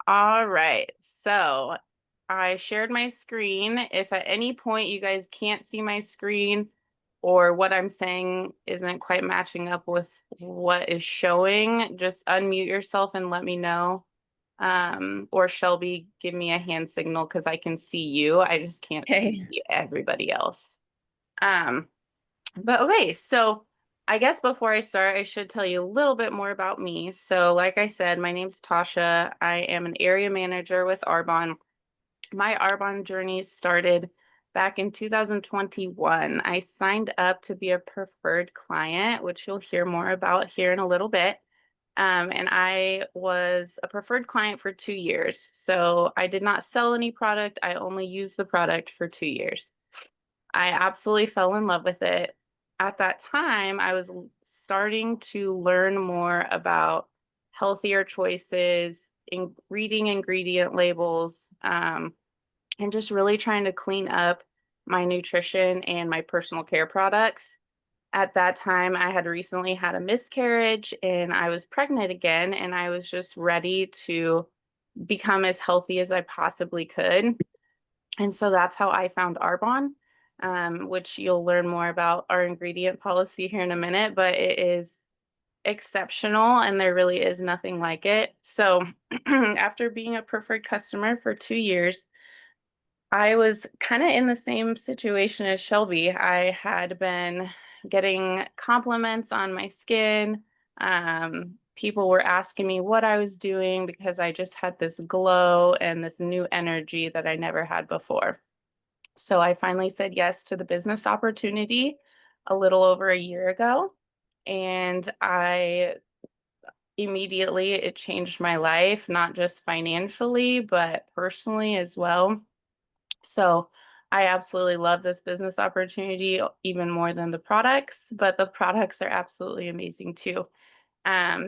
All right, so I shared my screen. If at any point you guys can't see my screen or what I'm saying isn't quite matching up with what is showing, just unmute yourself and let me know. Or Shelby, give me a hand signal because I can see you. I just can't see Okay. everybody else. Um, but okay, so I guess before I start, I should tell you a little bit more about me. So, like I said, my name's Tasha. I am an area manager with Arbonne. My Arbonne journey started back in 2021. I signed up to be a preferred client, which you'll hear more about here in a little bit. And I was a preferred client for 2 years. So I did not sell any product. I only used the product for 2 years. I absolutely fell in love with it. At that time, I was starting to learn more about healthier choices, reading ingredient labels, and just really trying to clean up my nutrition and my personal care products. At that time, I had recently had a miscarriage and I was pregnant again, and I was just ready to become as healthy as I possibly could. And so that's how I found Arbonne, which you'll learn more about our ingredient policy here in a minute, but it is exceptional and there really is nothing like it. So after being a preferred customer for 2 years, I was kind of in the same situation as Shelby. I had been getting compliments on my skin. People were asking me what I was doing because I just had this glow and this new energy that I never had before. So I finally said yes to the business opportunity a little over a year ago. And I immediately, it changed my life, not just financially, but personally as well. So I absolutely love this business opportunity even more than the products, but the products are absolutely amazing too.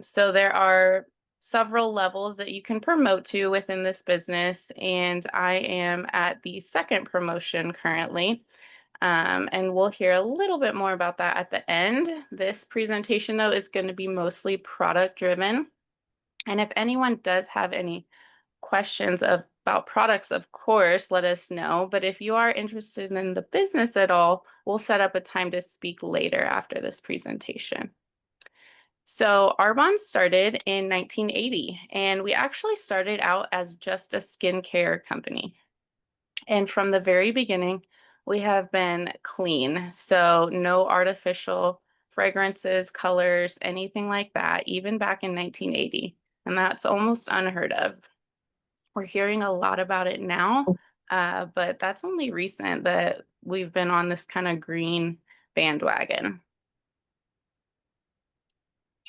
So there are several levels that you can promote to within this business, and I am at the second promotion currently. And we'll hear a little bit more about that at the end. This presentation, though, is going to be mostly product driven. And if anyone does have any questions about products, of course, let us know. But if you are interested in the business at all, we'll set up a time to speak later after this presentation. So Arbonne started in 1980, and we actually started out as just a skincare company. And from the very beginning, we have been clean. So no artificial fragrances, colors, anything like that, even back in 1980. And that's almost unheard of. We're hearing a lot about it now, but that's only recent that we've been on this kind of green bandwagon.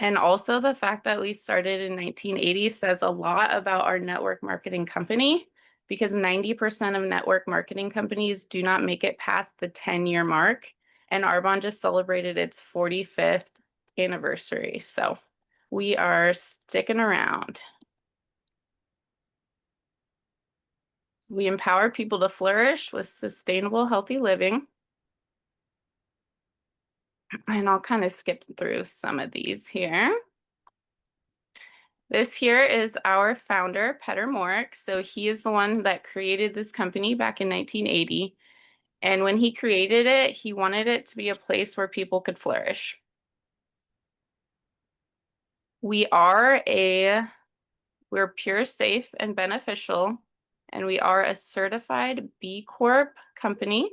And also the fact that we started in 1980 says a lot about our network marketing company because 90% of network marketing companies do not make it past the 10-year mark. And Arbonne just celebrated its 45th anniversary. So we are sticking around. We empower people to flourish with sustainable, healthy living. And I'll kind of skip through some of these here. This here is our founder, Peter Morik. So he is the one that created this company back in 1980. And when he created it, he wanted it to be a place where people could flourish. We are we're pure, safe, and beneficial, and we are a certified B Corp company.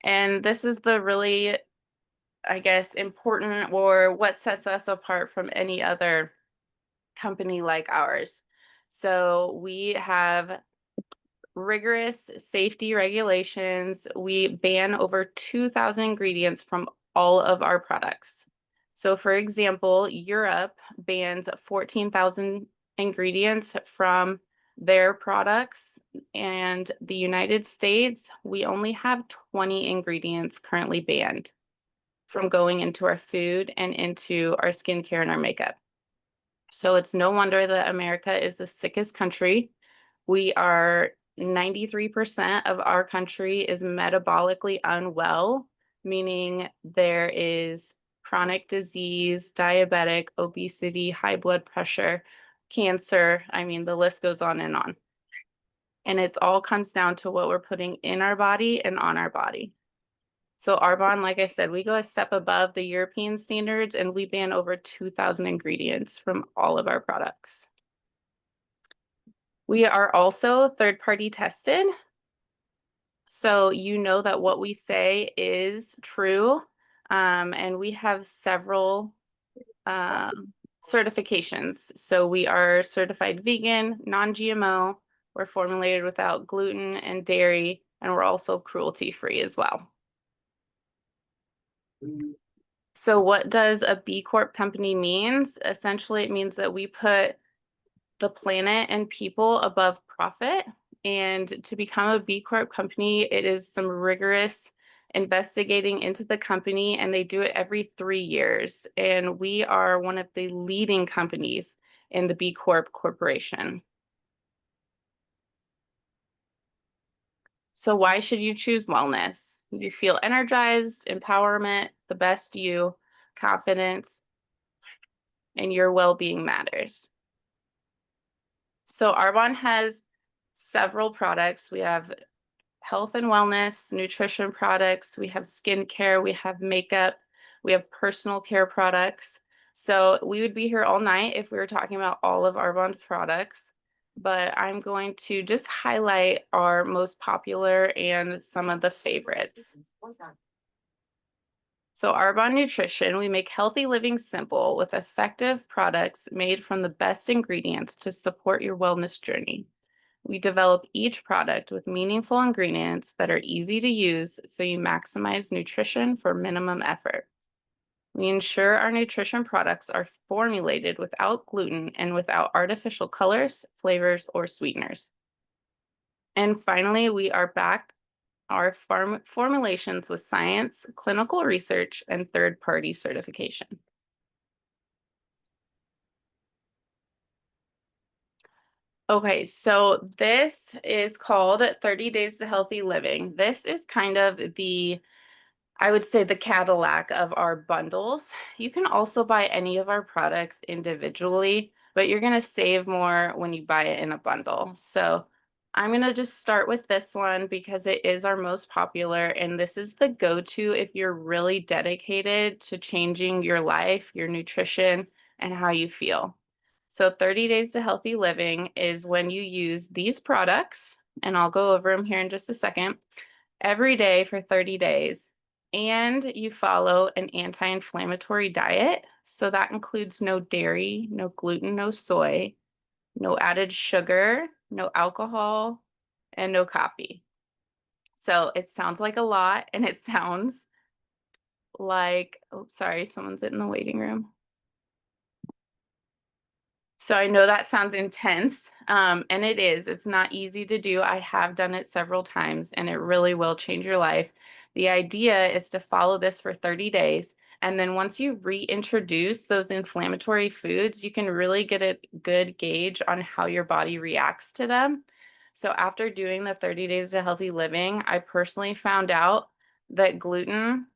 And this is the really, I guess, important or what sets us apart from any other company like ours. So we have rigorous safety regulations. We ban over 2,000 ingredients from all of our products. So, for example, Europe bans 14,000 ingredients from their products, and the United States, we only have 20 ingredients currently banned from going into our food and into our skincare and our makeup. So it's no wonder that America is the sickest country. We are 93% of our country is metabolically unwell, meaning there is chronic disease, diabetic, obesity, high blood pressure, cancer. I mean, the list goes on. And it all comes down to what we're putting in our body and on our body. So Arbonne, like I said, we go a step above the European standards and we ban over 2,000 ingredients from all of our products. We are also third-party tested. So you know that what we say is true. And we have several certifications. So we are certified vegan, non-GMO, we're formulated without gluten and dairy, and we're also cruelty-free as well. So what does a B Corp company means? Essentially, it means that we put the planet and people above profit. And to become a B Corp company, it is some rigorous investigating into the company, and they do it every 3 years. And we are one of the leading companies in the B Corp corporation. So why should you choose wellness? You feel energized, empowerment, the best you, confidence, and your well-being matters. So Arbonne has several products. We have health and wellness, nutrition products, we have skincare, we have makeup, we have personal care products. So we would be here all night if we were talking about all of Arbonne's products, but I'm going to just highlight our most popular and some of the favorites. So Arbonne Nutrition, we make healthy living simple with effective products made from the best ingredients to support your wellness journey. We develop each product with meaningful ingredients that are easy to use so you maximize nutrition for minimum effort. We ensure our nutrition products are formulated without gluten and without artificial colors, flavors, or sweeteners. And finally, we are back our formulations with science, clinical research, and third-party certification. Okay, so this is called 30 Days to Healthy Living. This is kind of I would say the Cadillac of our bundles. You can also buy any of our products individually, but you're going to save more when you buy it in a bundle. So I'm going to just start with this one because it is our most popular, and this is the go-to if you're really dedicated to changing your life, your nutrition, and how you feel. So 30 Days to Healthy Living is when you use these products, and I'll go over them here in just a second, every day for 30 days. And you follow an anti-inflammatory diet. So that includes no dairy, no gluten, no soy, no added sugar, no alcohol, and no coffee. So it sounds like a lot, and it sounds like, oh, sorry, someone's in the waiting room. So I know that sounds intense, and it is. It's not easy to do. I have done it several times, and it really will change your life. The idea is to follow this for 30 days, and then once you reintroduce those inflammatory foods, you can really get a good gauge on how your body reacts to them. So after doing the 30 Days to Healthy Living, I personally found out that gluten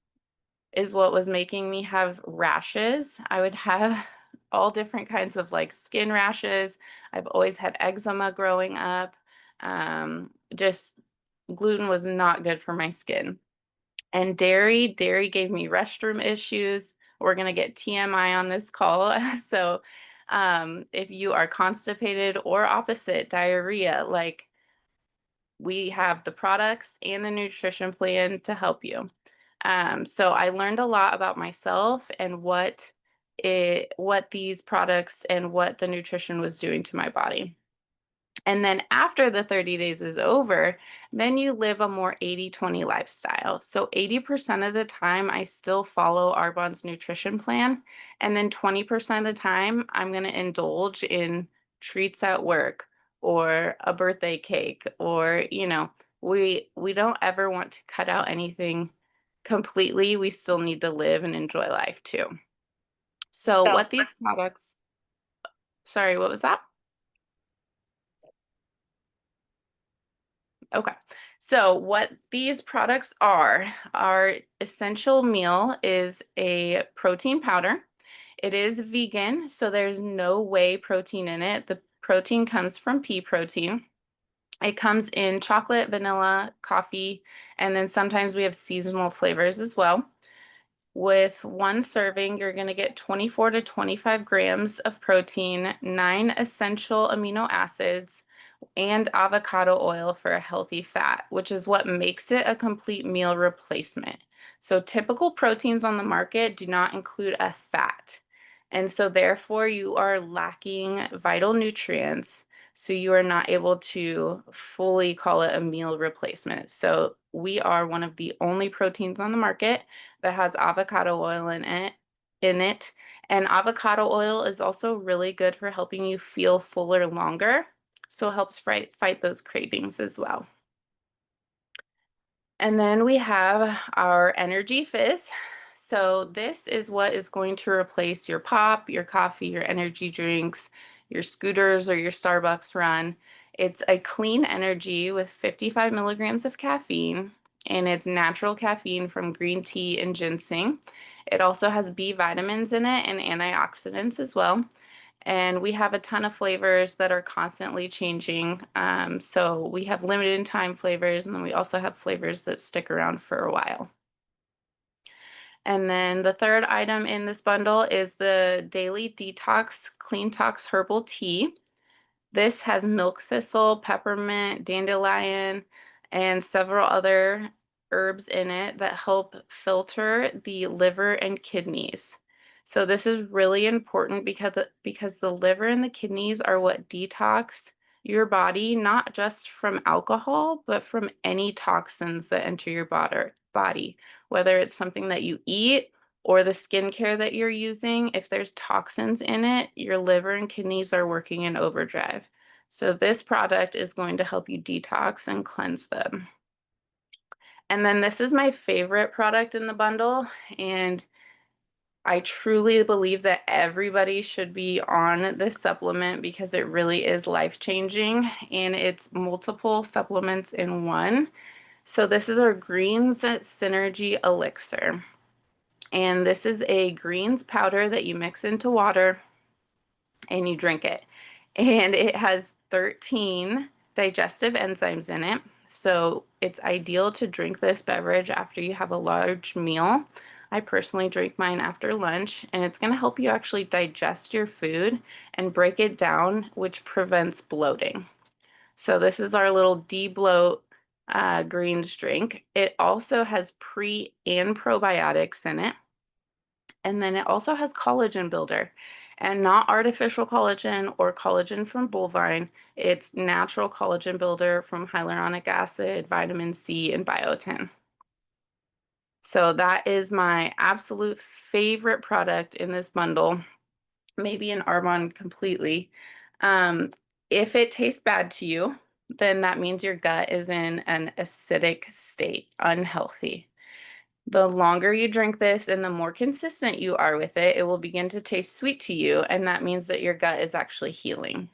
is what was making me have rashes. I would have all different kinds of like skin rashes. I've always had eczema growing up. Just gluten was not good for my skin. And dairy gave me restroom issues. We're going to get TMI on this call. So if you are constipated or opposite diarrhea, like we have the products and the nutrition plan to help you. So I learned a lot about myself and what these products and what the nutrition was doing to my body. And then after the 30 days is over, then you live a more 80-20 lifestyle. So 80% of the time, I still follow Arbonne's nutrition plan. And then 20% of the time, I'm going to indulge in treats at work or a birthday cake, or, we don't ever want to cut out anything completely. We still need to live and enjoy life too. So what these products, sorry, what was that? Okay. So what these products are, our essential meal is a protein powder. It is vegan, so there's no whey protein in it. The protein comes from pea protein. It comes in chocolate, vanilla, coffee, and then sometimes we have seasonal flavors as well. With one serving, you're going to get 24 to 25 grams of protein, 9 essential amino acids, and avocado oil for a healthy fat, which is what makes it a complete meal replacement. So typical proteins on the market do not include a fat. And so therefore you are lacking vital nutrients. So you are not able to fully call it a meal replacement. So we are one of the only proteins on the market that has avocado oil in it. And avocado oil is also really good for helping you feel fuller longer. So it helps fight those cravings as well. And then we have our Energy Fizz. So this is what is going to replace your pop, your coffee, your energy drinks, your scooters, or your Starbucks run. It's a clean energy with 55 milligrams of caffeine, and it's natural caffeine from green tea and ginseng. It also has B vitamins in it and antioxidants as well. And we have a ton of flavors that are constantly changing. So we have limited time flavors, and then we also have flavors that stick around for a while. And then the third item in this bundle is the Daily Detox Clean Tox Herbal Tea. This has milk thistle, peppermint, dandelion, and several other herbs in it that help filter the liver and kidneys. So this is really important because the liver and the kidneys are what detox your body, not just from alcohol, but from any toxins that enter your body, whether it's something that you eat or the skincare that you're using. If there's toxins in it, your liver and kidneys are working in overdrive. So this product is going to help you detox and cleanse them. And then this is my favorite product in the bundle, and I truly believe that everybody should be on this supplement because it really is life-changing, and it's multiple supplements in one. So this is our Greens Synergy Elixir. And this is a greens powder that you mix into water and you drink it. And it has 13 digestive enzymes in it. So it's ideal to drink this beverage after you have a large meal. I personally drink mine after lunch, and it's going to help you actually digest your food and break it down, which prevents bloating. So this is our little de-bloat greens drink. It also has pre and probiotics in it. And then it also has collagen builder, and not artificial collagen or collagen from bovine. It's natural collagen builder from hyaluronic acid, vitamin C, and biotin. So that is my absolute favorite product in this bundle, maybe an Arbonne completely. Um, if it tastes bad to you, then that means your gut is in an acidic state, unhealthy. The longer you drink this and the more consistent you are with it, it will begin to taste sweet to you, and that means that your gut is actually healing.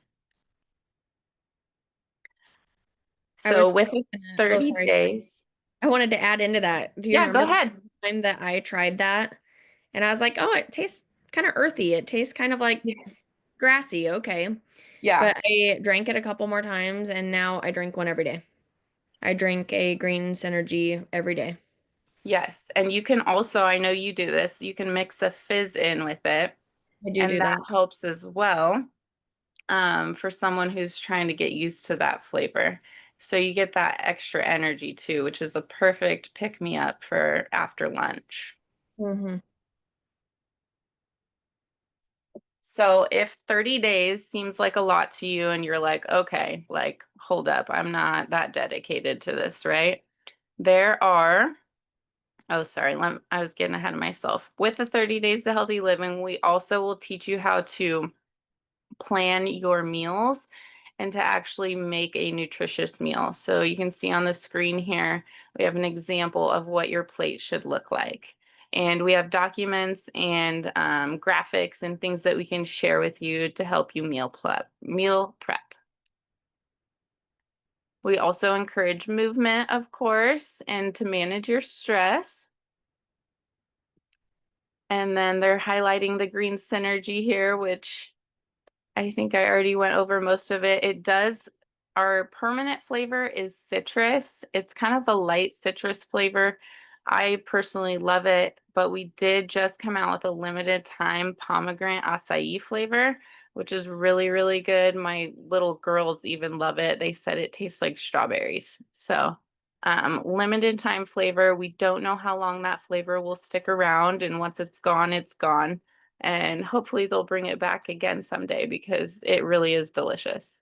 I was So with just gonna, oh, 30 sorry. days, I wanted to add into that. Do you yeah, go remember the ahead. time that I tried that? And I was like, oh, it tastes kind of earthy. It tastes kind of like Yeah. grassy. Okay. Yeah, But I drank it a couple more times and now I drink one every day. I drink a green synergy every day. yes. And you can also, I know you do this, you can mix a fizz in with it, I do and that that. helps as well, for someone who's trying to get used to that flavor. So you get that extra energy too, which is a perfect pick me up for after lunch. Hmm. So if 30 days seems like a lot to you and you're like, okay, like, hold up, I'm not that dedicated to this, right? There are, oh, sorry, I was getting ahead of myself. With the 30 days to healthy living, we also will teach you how to plan your meals and to actually make a nutritious meal. So you can see on the screen here, we have an example of what your plate should look like. And we have documents and graphics and things that we can share with you to help you meal prep. We also encourage movement, of course, and to manage your stress. And then they're highlighting the green synergy here, which I think I already went over most of it. Our permanent flavor is citrus. It's kind of a light citrus flavor. I personally love it, but we did just come out with a limited time pomegranate acai flavor, which is really, really good. My little girls even love it. They said it tastes like strawberries. So, limited time flavor. We don't know how long that flavor will stick around, and once it's gone, it's gone. And hopefully they'll bring it back again someday because it really is delicious.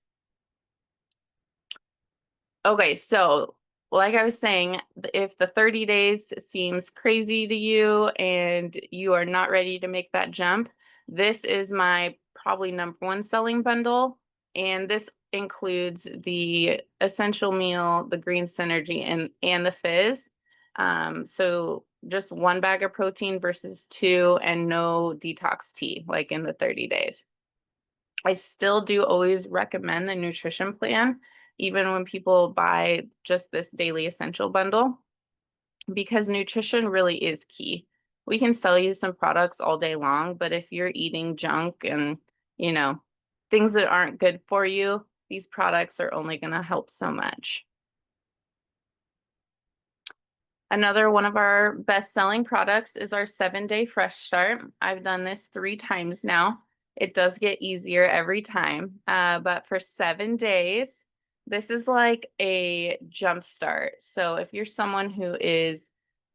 Okay, so like I was saying, if the 30 days seems crazy to you and you are not ready to make that jump, this is my probably number one selling bundle. And this includes the essential meal, the green synergy, and the fizz. So just one bag of protein versus two, and no detox tea, like in the 30 days. I still do always recommend the nutrition plan, even when people buy just this daily essential bundle, because nutrition really is key. We can sell you some products all day long, but if you're eating junk and, you know, things that aren't good for you, these products are only going to help so much. Another one of our best-selling products is our 7-day fresh start. I've done this 3 times now. It does get easier every time, but for 7 days, this is like a jump start. So if you're someone who is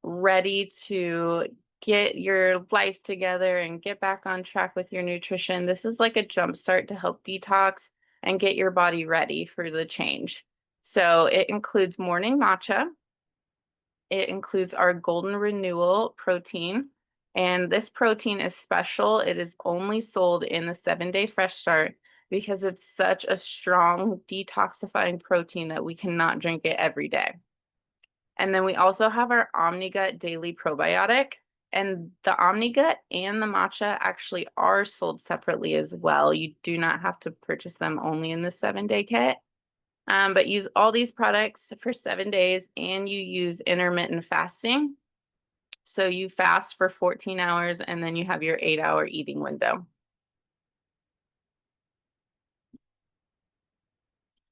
ready to get your life together and get back on track with your nutrition, this is like a jump start to help detox and get your body ready for the change. So it includes morning matcha. It includes our golden renewal protein. And this protein is special. It is only sold in the 7-day fresh start because it's such a strong detoxifying protein that we cannot drink it every day. And then we also have our OmniGut daily probiotic. And the OmniGut and the matcha actually are sold separately as well. You do not have to purchase them only in the 7-day kit. But use all these products for 7 days, and you use intermittent fasting. So you fast for 14 hours and then you have your 8-hour eating window.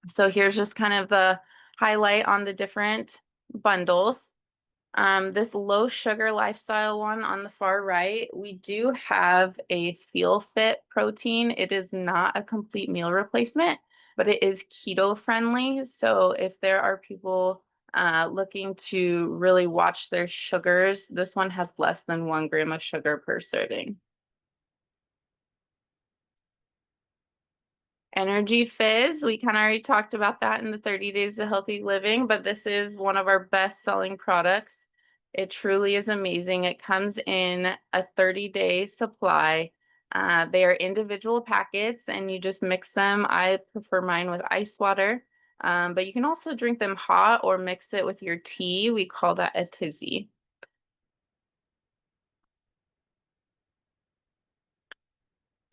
So here's just kind of the highlight on the different bundles. This low sugar lifestyle one on the far right, we do have a Feel Fit protein. It is not a complete meal replacement, but it is keto friendly. So if there are people looking to really watch their sugars, this one has less than 1 gram of sugar per serving. Energy Fizz, we kind of already talked about that in the 30 Days of Healthy Living, but this is one of our best selling products. It truly is amazing. It comes in a 30-day supply. They are individual packets and you just mix them. I prefer mine with ice water, but you can also drink them hot or mix it with your tea. We call that a tizzy.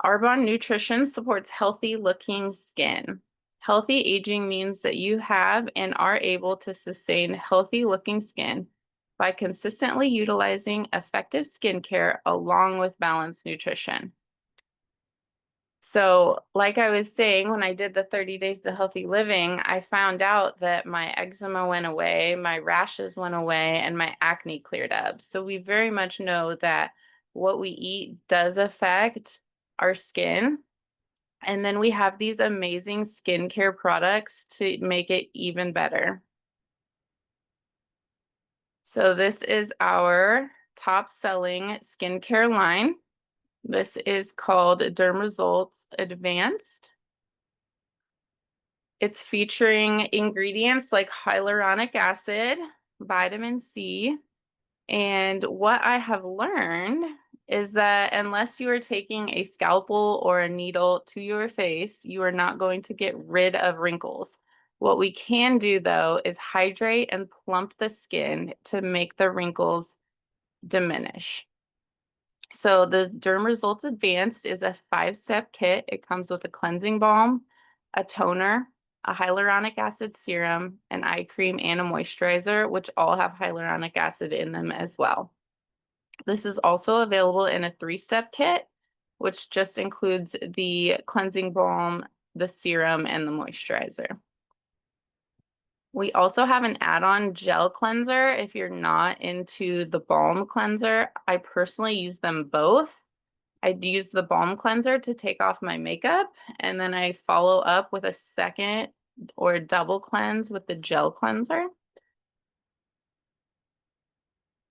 Arbonne Nutrition supports healthy looking skin. Healthy aging means that you have and are able to sustain healthy looking skin by consistently utilizing effective skincare along with balanced nutrition. So, like I was saying, when I did the 30 Days to Healthy Living, I found out that my eczema went away, my rashes went away, and my acne cleared up. So, we very much know that what we eat does affect our skin. And then we have these amazing skincare products to make it even better. So, this is our top selling skincare line. This is called Derm Results Advanced. It's featuring ingredients like hyaluronic acid, vitamin C, and what I have learned is that unless you are taking a scalpel or a needle to your face, you are not going to get rid of wrinkles. What we can do though is hydrate and plump the skin to make the wrinkles diminish. So the Derm Results Advanced is a 5-step kit. It comes with a cleansing balm, a toner, a hyaluronic acid serum, an eye cream, and a moisturizer, which all have hyaluronic acid in them as well. This is also available in a 3-step kit, which just includes the cleansing balm, the serum, and the moisturizer. We also have an add-on gel cleanser if you're not into the balm cleanser. I personally use them both. I'd use the balm cleanser to take off my makeup, and then I follow up with a second or double cleanse with the gel cleanser.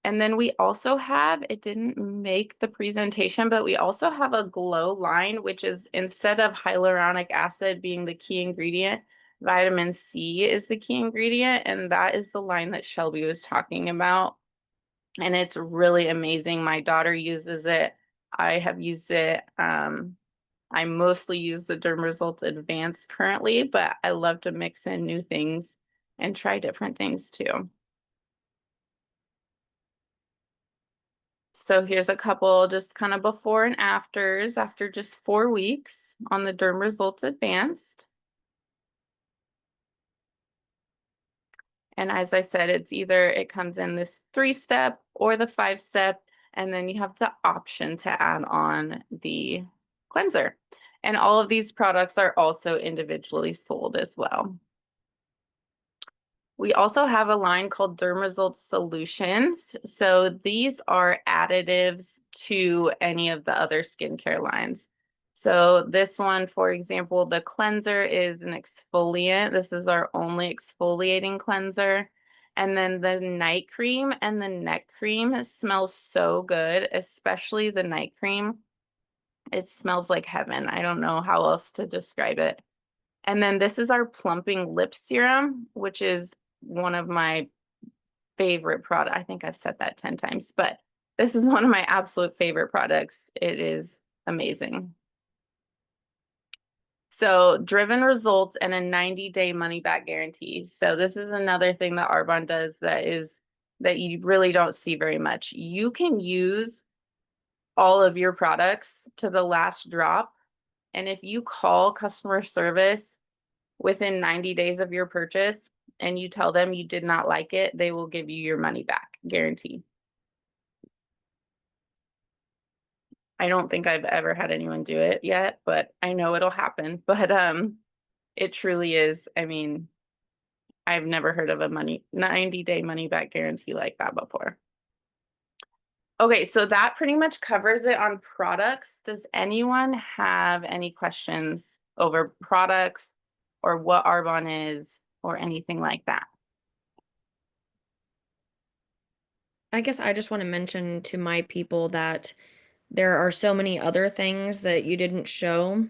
And then we also have, it didn't make the presentation, but we also have a glow line, which is instead of hyaluronic acid being the key ingredient, vitamin C is the key ingredient. And that is the line that Shelby was talking about. And it's really amazing. My daughter uses it. I have used it. I mostly use the Derm Results Advanced currently, but I love to mix in new things and try different things too. So here's a couple just kind of before and afters after just 4 weeks on the Derm Results Advanced. And as I said, it's either it comes in this 3-step or the 5-step, and then you have the option to add on the cleanser. And all of these products are also individually sold as well. We also have a line called Derm Results Solutions. So these are additives to any of the other skincare lines. So this one, for example, the cleanser is an exfoliant. This is our only exfoliating cleanser. And then the night cream and the neck cream smells so good, especially the night cream. It smells like heaven. I don't know how else to describe it. And then this is our plumping lip serum, which is one of my favorite product. I think I've said that 10 times, but this is one of my absolute favorite products. It is amazing. So driven results and a 90-day money back guarantee. So this is another thing that Arbonne does that you really don't see very much. You can use all of your products to the last drop. And if you call customer service within 90 days of your purchase and you tell them you did not like it, they will give you your money back, guarantee. I don't think I've ever had anyone do it yet, but I know it'll happen. But it truly is. I mean, I've never heard of a 90-day money back guarantee like that before. Okay, so that pretty much covers it on products. Does anyone have any questions over products or what Arbonne is or anything like that? I guess I just want to mention to my people that there are so many other things that you didn't show,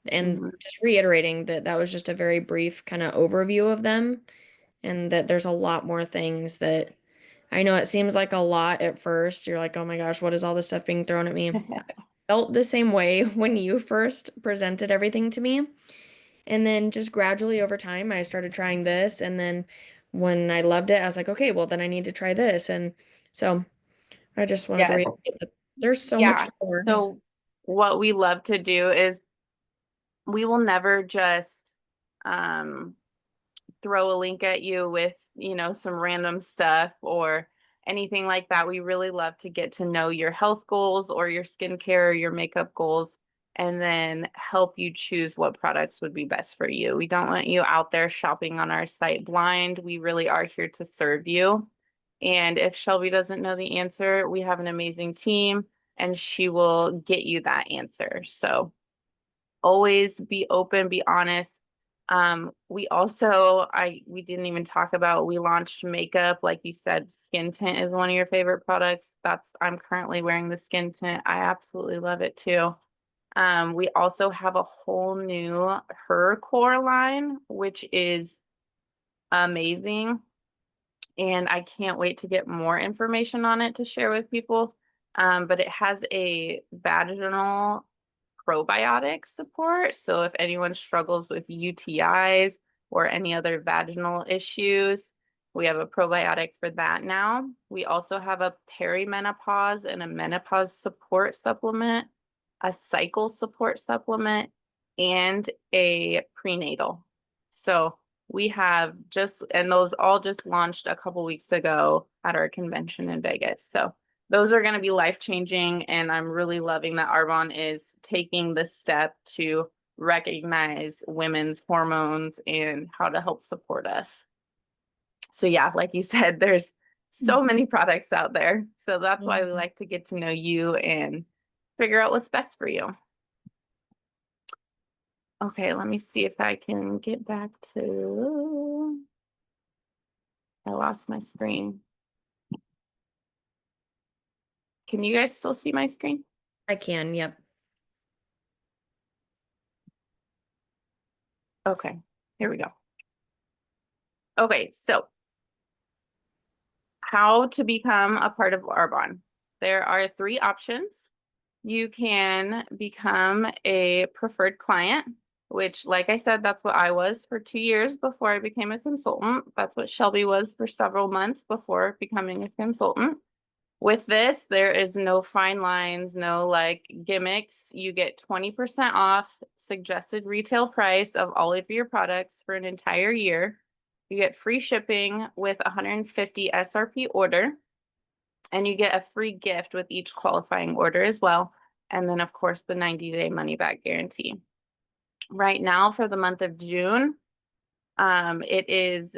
and Mhm. just reiterating that that was just a very brief kind of overview of them, and that there's a lot more things that I know it seems like a lot at first. You're like, oh my gosh, what is all this stuff being thrown at me? I felt the same way when you first presented everything to me. And then just gradually over time, I started trying this. And then when I loved it, I was like, okay, well, then I need to try this. And so I just wanted to Yes. reiterate that there's so much Yeah. more. So what we love to do is we will never just um throw a link at you with, some random stuff or anything like that. We really love to get to know your health goals or your skincare or your makeup goals and then help you choose what products would be best for you. We don't want you out there shopping on our site blind. We really are here to serve you. And if Shelby doesn't know the answer, we have an amazing team and she will get you that answer. So always be open, be honest. We also, we didn't even talk about, we launched makeup. Like you said, skin tint is one of your favorite products. I'm currently wearing the skin tint. I absolutely love it too. We also have a whole new Her Core line, which is amazing. And I can't wait to get more information on it to share with people. But it has a vaginal probiotic support. So if anyone struggles with UTIs or any other vaginal issues, we have a probiotic for that now. We also have a perimenopause and a menopause support supplement, a cycle support supplement, and a prenatal. So we have and those all just launched a couple weeks ago at our convention in Vegas. So those are going to be life changing. And I'm really loving that Arbonne is taking the step to recognize women's hormones and how to help support us. So yeah, like you said, there's so many products out there. So that's why we Mhm. like to get to know you and figure out what's best for you. Okay, let me see if I can get back to, I lost my screen. Can you guys still see my screen? I can, yep. Okay, here we go. Okay, so how to become a part of Arbonne. There are three options. You can become a preferred client, which, like I said, that's what I was for 2 years before I became a consultant. That's what Shelby was for several months before becoming a consultant. With this, there is no fine lines, no like gimmicks. You get 20% off suggested retail price of all of your products for an entire year. You get free shipping with 150 SRP order, and you get a free gift with each qualifying order as well. And then, of course, the 90-day money back guarantee. Right now, for the month of June, it is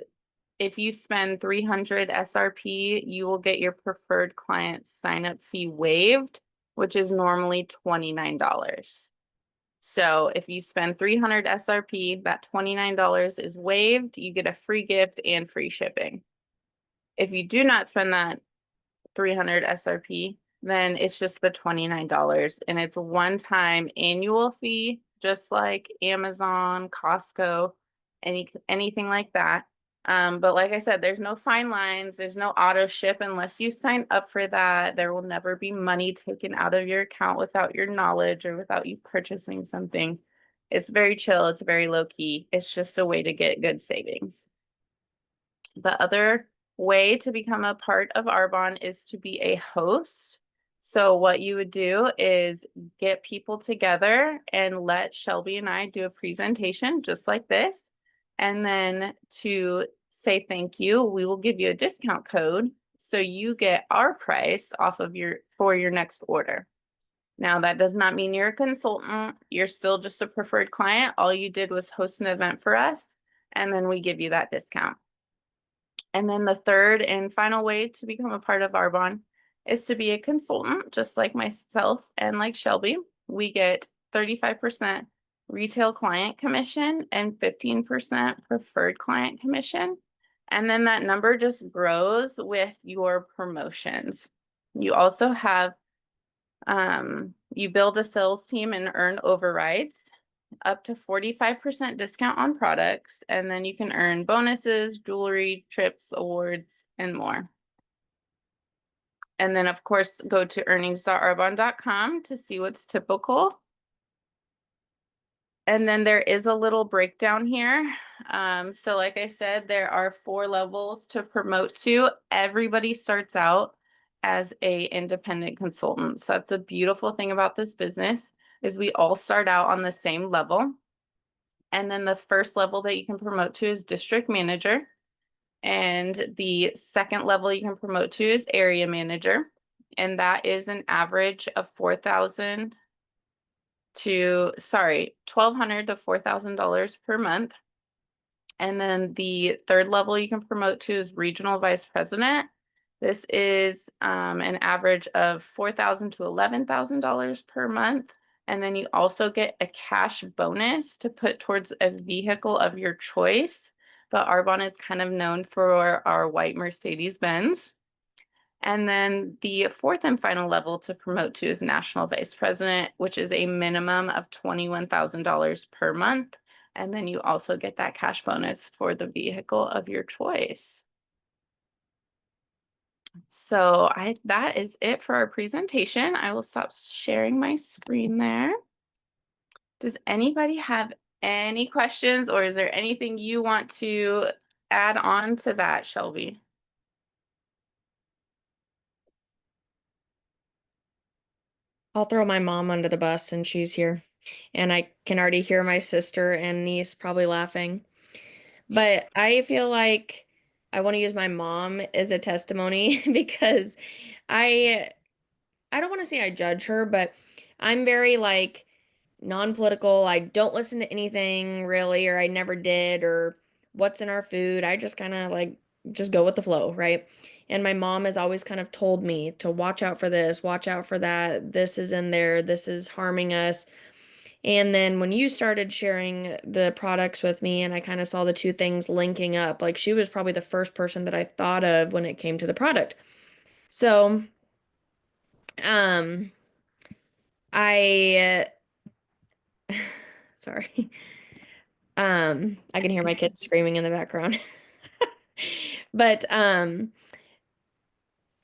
if you spend 300 SRP, you will get your preferred client sign up fee waived, which is normally $29. So if you spend 300 SRP, that $29 is waived. You get a free gift and free shipping. If you do not spend that 300 SRP, then it's just the $29 and it's a one-time annual fee, just like Amazon, Costco, anything like that. But like I said, there's no fine lines, there's no auto ship unless you sign up for that. There will never be money taken out of your account without your knowledge or without you purchasing something. It's very chill, it's very low key. It's just a way to get good savings. The other way to become a part of Arbonne is to be a host. So what you would do is get people together and let Shelby and I do a presentation just like this. And then to say thank you, we will give you a discount code so you get our price off of your next order. Now, that does not mean you're a consultant. You're still just a preferred client. All you did was host an event for us, and then we give you that discount. And then the third and final way to become a part of Arbonne is to be a consultant, just like myself and like Shelby. We get 35% retail client commission and 15% preferred client commission. And then that number just grows with your promotions. You also have, you build a sales team and earn overrides up to 45% discount on products, and then you can earn bonuses, jewelry, trips, awards, and more. And then, of course, go to earnings.arbonne.com to see what's typical. And then there is a little breakdown here. So like I said, there are 4 levels to promote to. Everybody starts out as a independent consultant. So that's a beautiful thing about this business is we all start out on the same level. And then the first level that you can promote to is district manager. And the second level you can promote to is area manager. And that is an average of 4,000 to, sorry, $1,200 to $4,000 per month. And then the third level you can promote to is regional vice president. This is an average of $4,000 to $11,000 per month. And then you also get a cash bonus to put towards a vehicle of your choice. But Arbonne is kind of known for our white Mercedes-Benz. And then the fourth and final level to promote to is national vice president, which is a minimum of $21,000 per month. And then you also get that cash bonus for the vehicle of your choice. So that is it for our presentation. I will stop sharing my screen there. Does anybody have any questions, or is there anything you want to add on to that, Shelby? I'll throw my mom under the bus and she's here. And I can already hear my sister and niece probably laughing. But I feel like I want to use my mom as a testimony because I I don't want to say I judge her, but I'm very like non-political. I don't listen to anything really, or I never did, or what's in our food. I just kind of like just go with the flow, right? And my mom has always kind of told me to watch out for this, watch out for that. This is in there, this is harming us. And then when you started sharing the products with me and I kind of saw the two things linking up, like she was probably the first person that I thought of when it came to the product. So, um, I sorry. I can hear my kids screaming in the background. But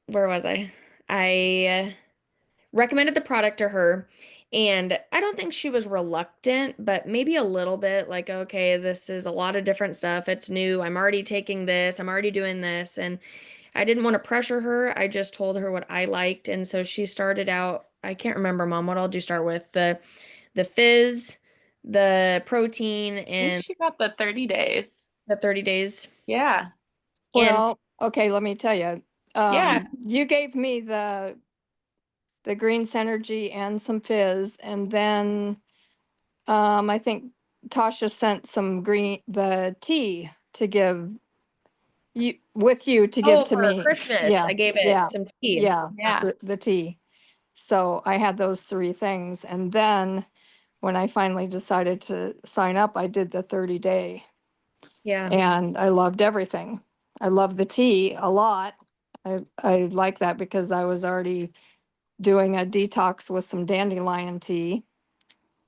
where was I? I recommended the product to her, and I don't think she was reluctant, but maybe a little bit like, okay, this is a lot of different stuff. It's new. I'm already taking this. I'm already doing this, and I didn't want to pressure her. I just told her what I liked, and so she started out, I can't remember, Mom, what all did you start with? The fizz, the protein, I think and she got the 30 days. the 30 days. Yeah. And Well, okay, let me tell you. Yeah. You gave me the green synergy and some fizz, and then I think Tasha sent some the tea to give you to give oh, to for me. Christmas, Yeah, I gave it yeah, some tea. yeah, Yeah. the tea. So I had those three things, and then when I finally decided to sign up, I did the 30-day, Yeah. and I loved everything. I love the tea a lot. I like that because I was already doing a detox with some dandelion tea.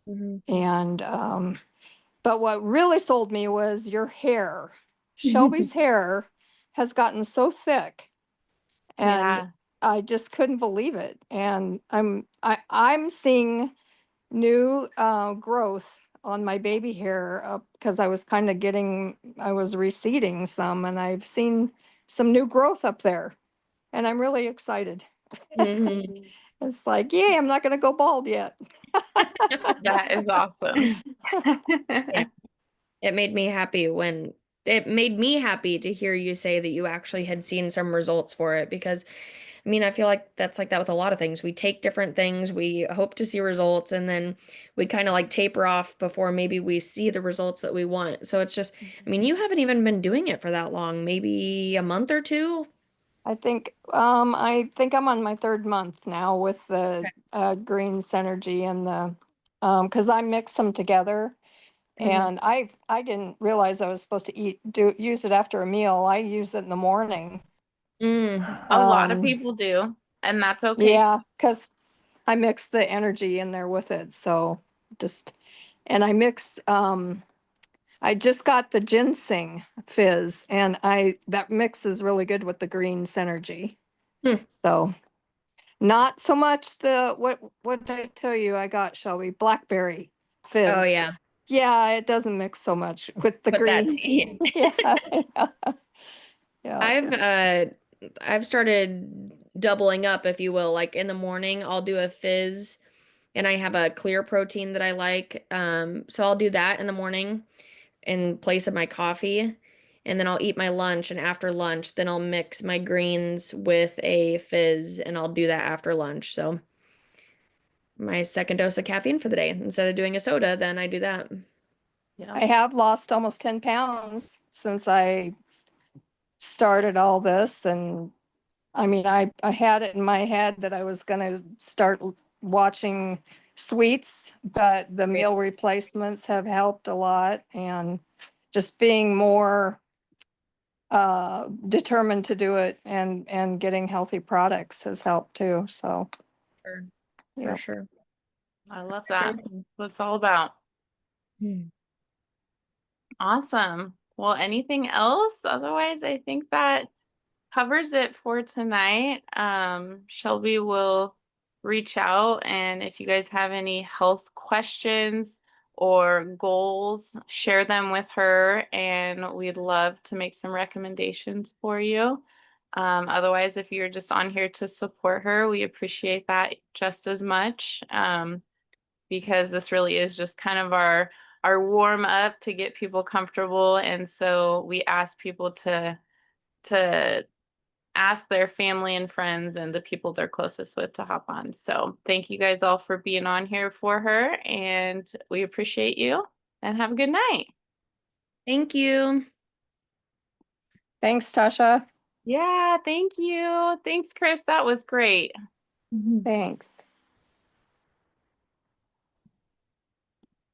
Hmm. And but what really sold me was your hair. Shelby's hair has gotten so thick, and Yeah. I just couldn't believe it. And I'm seeing new growth on my baby hair because I was receding some, and I've seen some new growth up there, and I'm really excited. Hmm. It's like, yay, I'm not going to go bald yet. That is awesome. Yeah. It made me happy to hear you say that you actually had seen some results for it because I mean, I feel like that's like that with a lot of things. We take different things, we hope to see results, and then we kind of like taper off before maybe we see the results that we want. So it's just, I mean, you haven't even been doing it for that long, maybe a month or two. I think I'm on my third month now with the green synergy and the because I mix them together. Hmm. And I didn't realize I was supposed to use it after a meal. I use it in the morning. Mm. A lot of Um, people do, and that's okay. yeah, because I mix the energy in there with it. So just and I just got the ginseng fizz, and I that mix is really good with the green synergy. Hmm. So not so much the what did I tell you I got, Shelby? Blackberry Oh fizz. yeah, Yeah, it doesn't mix so much with the put that green. tea. Yeah, yeah, yeah. I've started doubling up, if you will. Like in the morning, I'll do a fizz and I have a clear protein that I like. So I'll do that in the morning in place of my coffee. And then I'll eat my lunch. And after lunch, then I'll mix my greens with a fizz and I'll do that after lunch. So my second dose of caffeine for the day. Instead of doing a soda, then I do that. Yeah. I have lost almost 10 pounds since I started all this. And I mean, I had it in my head that I was going to start watching sweets, but the Right. meal replacements have helped a lot. And just being more determined to do it and getting healthy products has helped too. So, For, for yeah. sure. I love that. That's what it's all about. Hmm. Awesome. Well, anything else? Otherwise, I think that covers it for tonight. Shelby will reach out, and if you guys have any health questions or goals, share them with her, and we'd love to make some recommendations for you. Otherwise, if you're just on here to support her, we appreciate that just as much. Because this really is just kind of our warm up to get people comfortable, and so we ask people to to ask their family and friends and the people they're closest with to hop on. So thank you guys all for being on here for her, and we appreciate you, and have a good night. Thank you. Thanks, Tasha. Yeah, thank you. Thanks, Chris. That was great. Thanks.